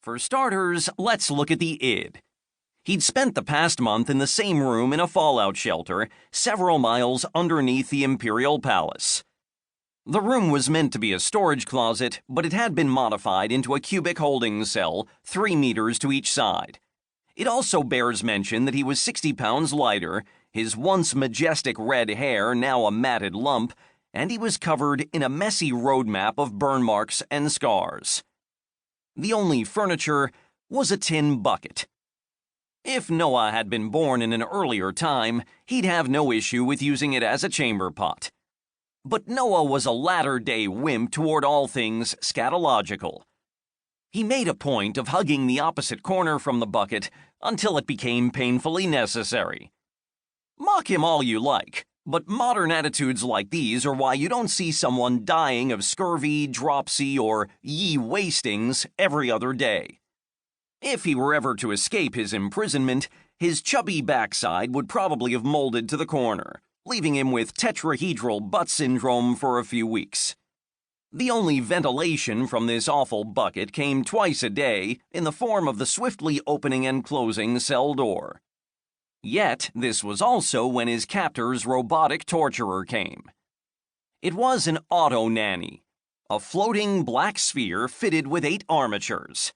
For starters, let's look at the id. He'd spent the past month in the same room in a fallout shelter several miles underneath the Imperial Palace. The room was meant to be a storage closet, but it had been modified into a cubic holding cell 3 meters to each side. It also bears mention that he was 60 pounds lighter, his once majestic red hair now a matted lump, and he was covered in a messy roadmap of burn marks and scars. The only furniture was a tin bucket. If Noah had been born in an earlier time, he'd have no issue with using it as a chamber pot. But Noah was a latter-day wimp toward all things scatological. He made a point of hugging the opposite corner from the bucket until it became painfully necessary. Mock him all you like, but modern attitudes like these are why you don't see someone dying of scurvy, dropsy, or ye-wastings every other day. If he were ever to escape his imprisonment, his chubby backside would probably have molded to the corner, leaving him with tetrahedral butt syndrome for a few weeks. The only ventilation from this awful bucket came twice a day in the form of the swiftly opening and closing cell door. Yet, this was also when his captor's robotic torturer came. It was an auto-nanny, a floating black sphere fitted with 8 armatures.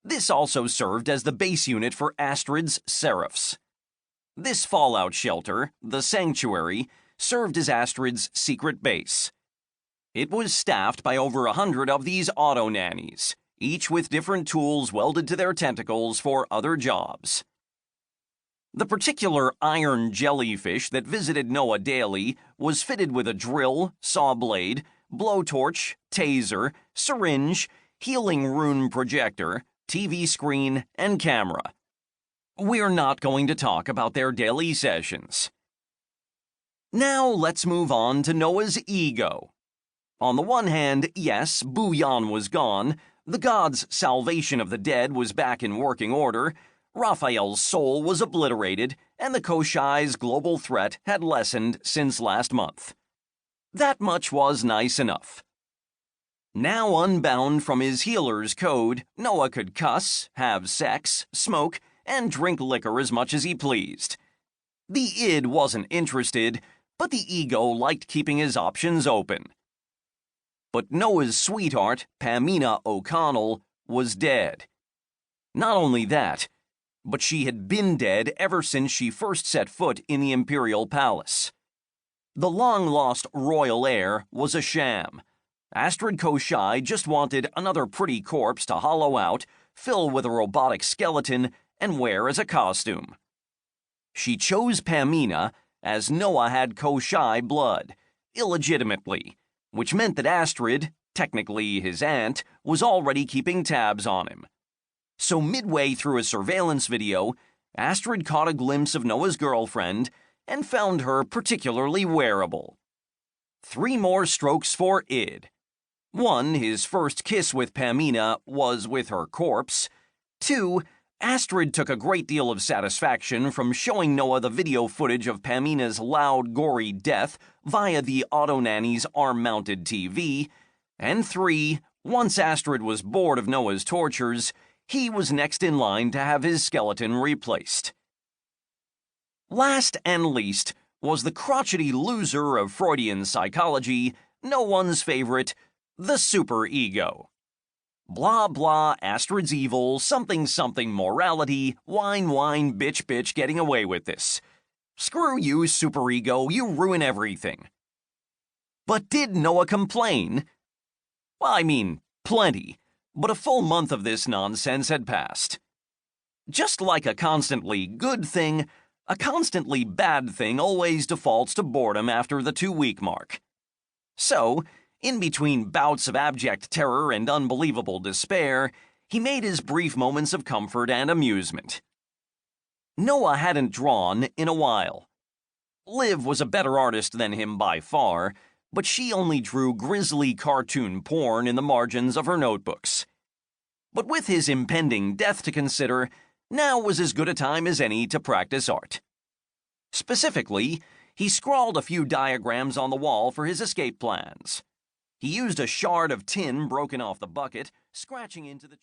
This also served as the base unit for Astrid's Seraphs. This fallout shelter, the Sanctuary, served as Astrid's secret base. It was staffed by over 100 of these auto-nannies, each with different tools welded to their tentacles for other jobs. The particular iron jellyfish that visited Noah daily was fitted with a drill, saw blade, blowtorch, taser, syringe, healing rune projector, TV screen, and camera. We're not going to talk about their daily sessions. Now let's move on to Noah's ego. On the one hand, yes, Bouillon was gone, the god's salvation of the dead was back in working order, Raphael's soul was obliterated, and the Koschei's global threat had lessened since last month. That much was nice enough. Now unbound from his healer's code, Noah could cuss, have sex, smoke, and drink liquor as much as he pleased. The id wasn't interested, but the ego liked keeping his options open. But Noah's sweetheart, Tamino O'Connell, was dead. Not only that, but she had been dead ever since she first set foot in the Imperial Palace. The long-lost royal heir was a sham. Astrid Koschei just wanted another pretty corpse to hollow out, fill with a robotic skeleton, and wear as a costume. She chose Tamino as Noah had Koschei blood, illegitimately, which meant that Astrid, technically his aunt, was already keeping tabs on him. So midway through a surveillance video, Astrid caught a glimpse of Noah's girlfriend and found her particularly wearable. 3 more strokes for id. 1, his first kiss with Tamino was with her corpse. 2, Astrid took a great deal of satisfaction from showing Noah the video footage of Tamino's loud, gory death via the auto-nanny's arm-mounted TV. And 3, once Astrid was bored of Noah's tortures, he was next in line to have his skeleton replaced. Last and least was the crotchety loser of Freudian psychology, no one's favorite, the superego. Blah blah Astrid's evil, something something morality, whine bitch getting away with this. Screw you, superego, you ruin everything. But did Noah complain? Well, I mean, plenty. But a full month of this nonsense had passed. Just like a constantly good thing, a constantly bad thing always defaults to boredom after the 2-week mark. So, in between bouts of abject terror and unbelievable despair, he made his brief moments of comfort and amusement. Noah hadn't drawn in a while. Liv was a better artist than him by far, but she only drew grisly cartoon porn in the margins of her notebooks. But with his impending death to consider, now was as good a time as any to practice art. Specifically, he scrawled a few diagrams on the wall for his escape plans. He used a shard of tin broken off the bucket, scratching into the